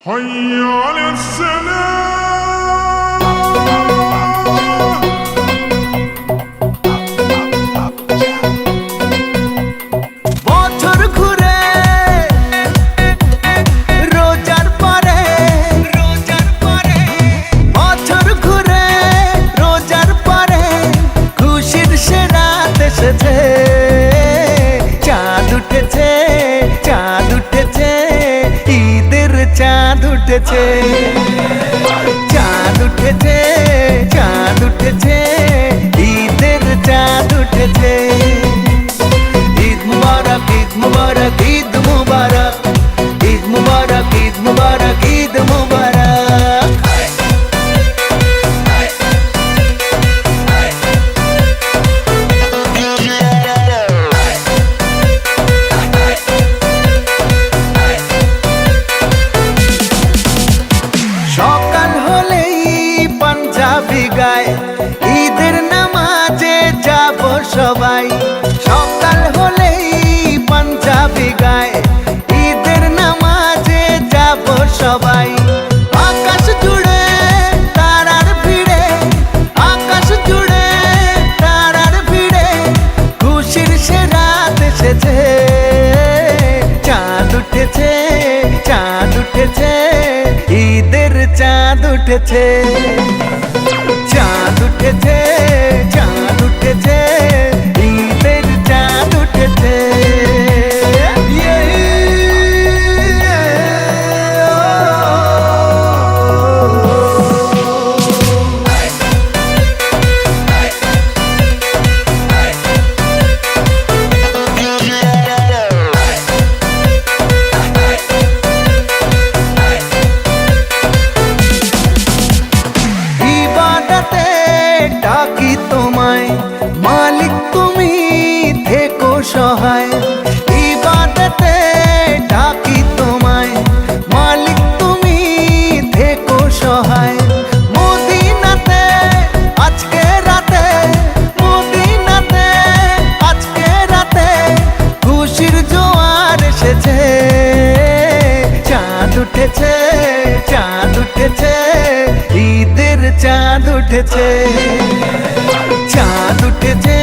حي على السلام বছর ঘুরে রোজার পরে বছর ঘুরে রোজার পরে খুশির সে রাত এসেছে। চাঁদ উঠেছে চাঁদ উঠেছে ঈদের চাঁদ উঠেছে। চাঁদ উঠেছে চাঁদ উঠেছে ঈদের চাঁদ উঠেছে। ঈদ মুবারক ঈদ মুবারক ঈদ মুবারক ঈদ মুবারক ঈদ মুবারক ঈদ মুবারক। সকাল হলেই পাঞ্জাবি গায় ঈদের নামাজে যাব সবাই। সকাল হলেই পাঞ্জাবি গায় ঈদের নামাজে যাব সবাই। আকাশ জুড়ে তারার ভিড়ে আকাশ জুড়ে তারার ভিড়ে খুশির সে রাত এসেছে। চাঁদ উঠেছে চাঁদ উঠেছে ঈদের চাঁদ উঠেছে। চাঁদ উঠেছে চাঁদ উঠেছে ঈদের চাঁদ উঠেছে। ইবাদতে ডাকি তোমায় মালিক তুমি থেকো সহায়। ইবাদতে ডাকি তোমায় মালিক তুমি থেকো সহায়। মদিনাতে আজকে রাতে মদিনাতে আজকে রাতে খুশির জোয়ার এসেছে। চাঁদ উঠেছে চাঁদ উঠেছে ঈদের চাঁদ উঠেছে। চাঁদ উঠেছে